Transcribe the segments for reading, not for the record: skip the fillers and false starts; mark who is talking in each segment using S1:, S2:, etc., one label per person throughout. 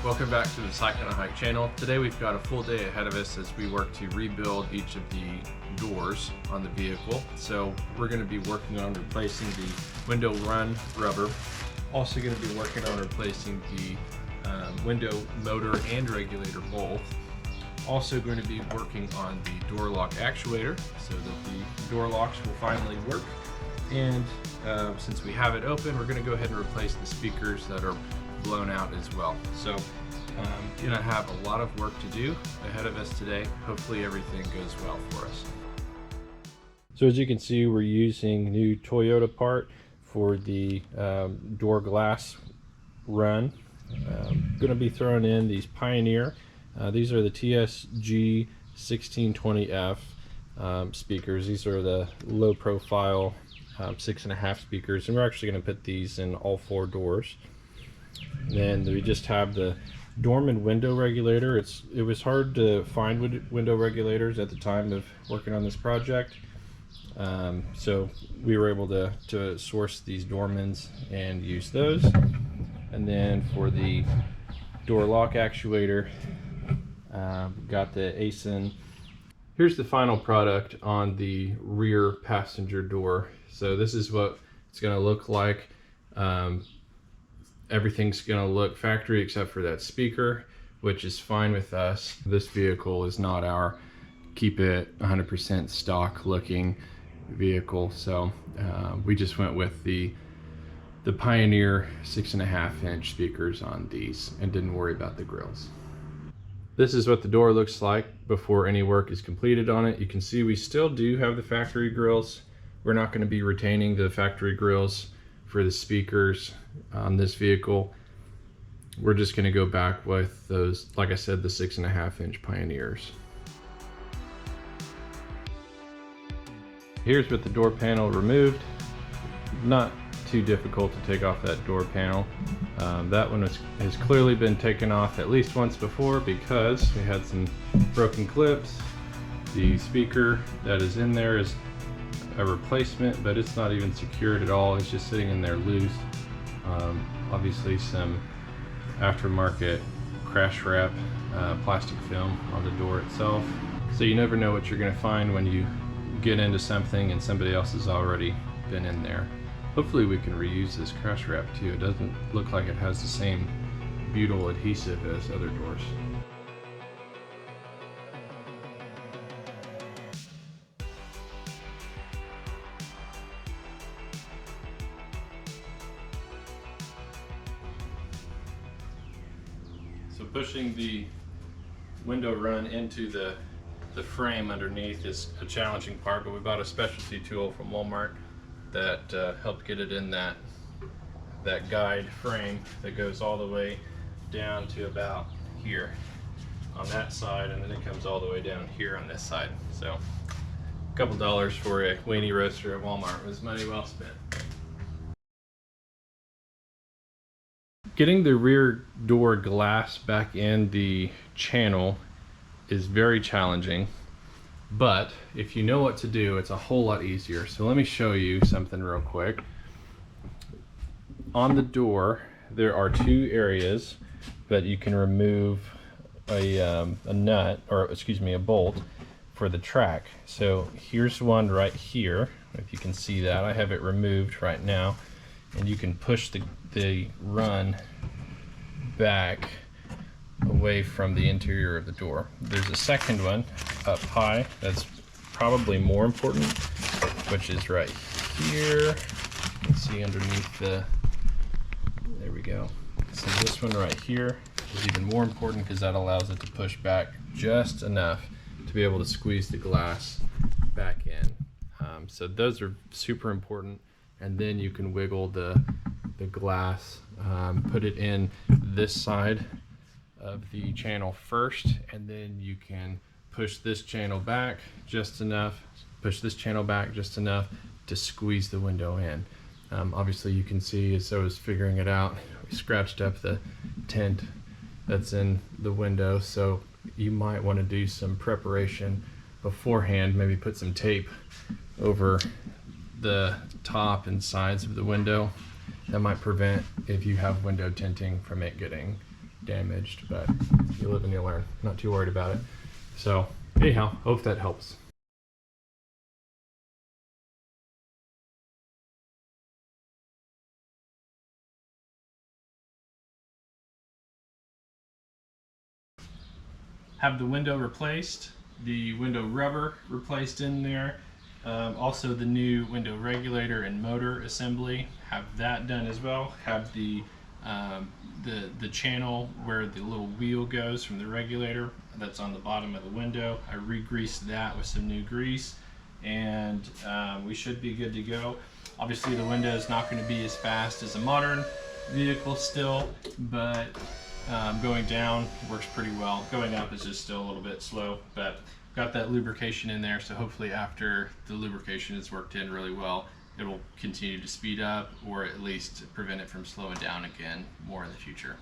S1: welcome back to the Cycle and Hike channel. Today we've got a full day ahead of us as we work to rebuild each of the doors on the vehicle. So we're going to be working on replacing the window run rubber. Also going to be working on replacing the window motor and regulator both. Also going to be working on the door lock actuator so that the door locks will finally work. And since we have it open, we're going to go ahead and replace the speakers that are blown out as well. So gonna have a lot of work to do ahead of us today. Hopefully everything goes well for us. So as you can see, we're using new Toyota part for the door glass run. Gonna be throwing in these Pioneer. These are the TSG8020F speakers. These are the low profile 6.5 speakers, and we're actually going to put these in all 4 doors. Then we just have the dormant window regulator. It was hard to find window regulators at the time of working on this project, so we were able to source these Dormans and use those. And then for the door lock actuator, got the ASIN. Here's the final product on the rear passenger door. So this is what it's going to look like. Everything's going to look factory except for that speaker, which is fine with us. This vehicle is not our keep it 100% stock looking vehicle, so we just went with the Pioneer 6.5 inch speakers on these and didn't worry about the grills. This is what the door looks like before any work is completed on it. You can see we still do have the factory grills. We're not going to be retaining the factory grills for the speakers on this vehicle. We're just going to go back with those, like I said, the 6.5 inch Pioneers. Here's with the door panel removed. Not too difficult to take off that door panel. That one has clearly been taken off at least once before because we had some broken clips. The speaker that is in there is a replacement, but it's not even secured at all. It's just sitting in there loose. Obviously some aftermarket crash wrap plastic film on the door itself. So you never know what you're going to find when you get into something and somebody else has already been in there. Hopefully we can reuse this crash wrap too. It doesn't look like it has the same butyl adhesive as other doors. So pushing the window run into the frame underneath is a challenging part, but we bought a specialty tool from Walmart that helped get it in that guide frame that goes all the way down to about here on that side, and then it comes all the way down here on this side. So a couple dollars for a weenie roaster at Walmart was money well spent. Getting the rear door glass back in the channel is very challenging, but if you know what to do, it's a whole lot easier. So let me show you something real quick. On the door, there are 2 areas that you can remove a nut, or excuse me, a bolt for the track. So here's one right here. If you can see that, I have it removed right now, and you can push the run back away from the interior of the door. There's a second one up high that's probably more important, which is right here. You can see underneath there we go. So this one right here is even more important because that allows it to push back just enough to be able to squeeze the glass back in. So those are super important, and then you can wiggle the glass, put it in this side of the channel first, and then you can push this channel back just enough, push this channel back just enough to squeeze the window in. Obviously you can see as I was figuring it out, we scratched up the tint that's in the window, so you might want to do some preparation beforehand, maybe put some tape over the top and sides of the window. That might prevent, if you have window tinting, from it getting damaged, but you live and you learn. Not too worried about it. So anyhow, hope that helps. Have the window replaced, the window rubber replaced in there. Also the new window regulator and motor assembly, have that done as well. Have the channel where the little wheel goes from the regulator that's on the bottom of the window. I re-greased that with some new grease, and we should be good to go. Obviously the window is not going to be as fast as a modern vehicle still, but going down works pretty well. Going up is just still a little bit slow, but got that lubrication in there, so hopefully after the lubrication is worked in really well, it will continue to speed up, or at least prevent it from slowing down again more in the future.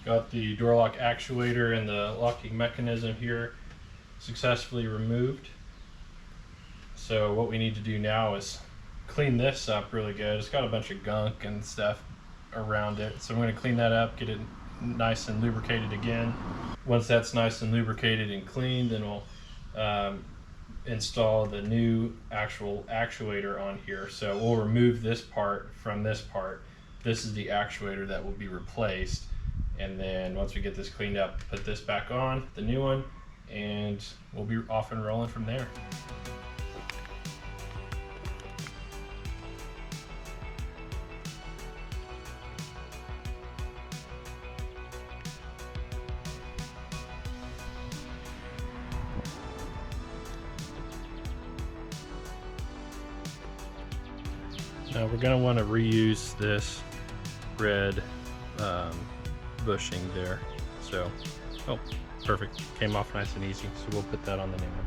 S1: Got the door lock actuator and the locking mechanism here successfully removed. So what we need to do now is clean this up really good. It's got a bunch of gunk and stuff around it, so I'm going to clean that up, get it nice and lubricated again. Once that's nice and lubricated and clean, then we'll install the new actual actuator on here. So we'll remove this part from this part. This is the actuator that will be replaced, and then once we get this cleaned up, put this back on, the new one, and we'll be off and rolling from there. Now we're going to want to reuse this red bushing there. So, oh, perfect. Came off nice and easy. So we'll put that on the new one.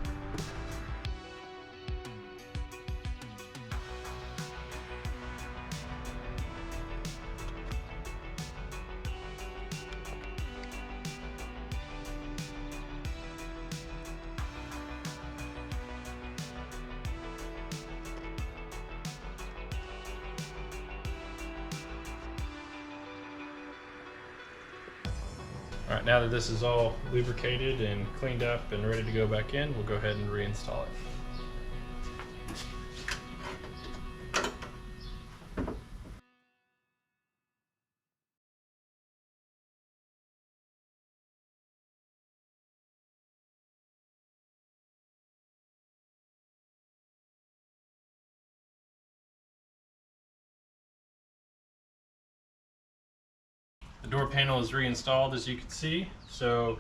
S1: All right, now that this is all lubricated and cleaned up and ready to go back in, we'll go ahead and reinstall it. The door panel is reinstalled, as you can see. So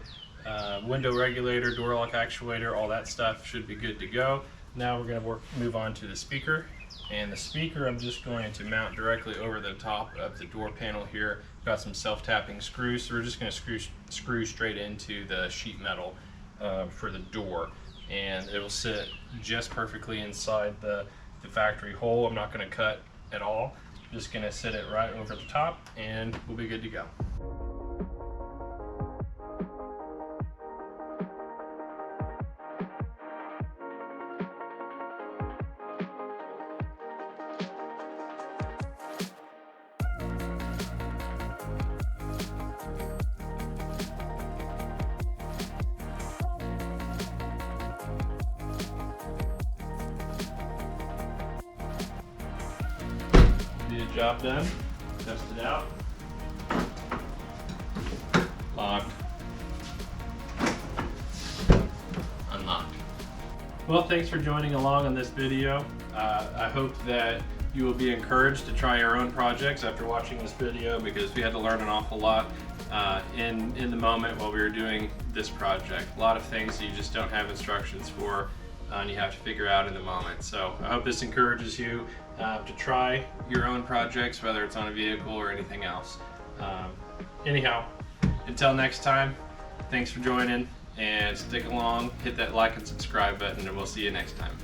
S1: window regulator, door lock actuator, all that stuff should be good to go. Now we're going to move on to the speaker. And the speaker I'm just going to mount directly over the top of the door panel here. Got some self-tapping screws, so we're just going to screw straight into the sheet metal for the door. And it will sit just perfectly inside the factory hole. I'm not going to cut at all. Just gonna sit it right over the top and we'll be good to go. Job done. Test it out. Locked. Unlocked. Well, thanks for joining along on this video. I hope that you will be encouraged to try your own projects after watching this video, because we had to learn an awful lot in the moment while we were doing this project. A lot of things that you just don't have instructions for, and you have to figure out in the moment. So I hope this encourages you to try your own projects, whether it's on a vehicle or anything else. Anyhow, until next time, thanks for joining, and stick along, hit that like and subscribe button, and we'll see you next time.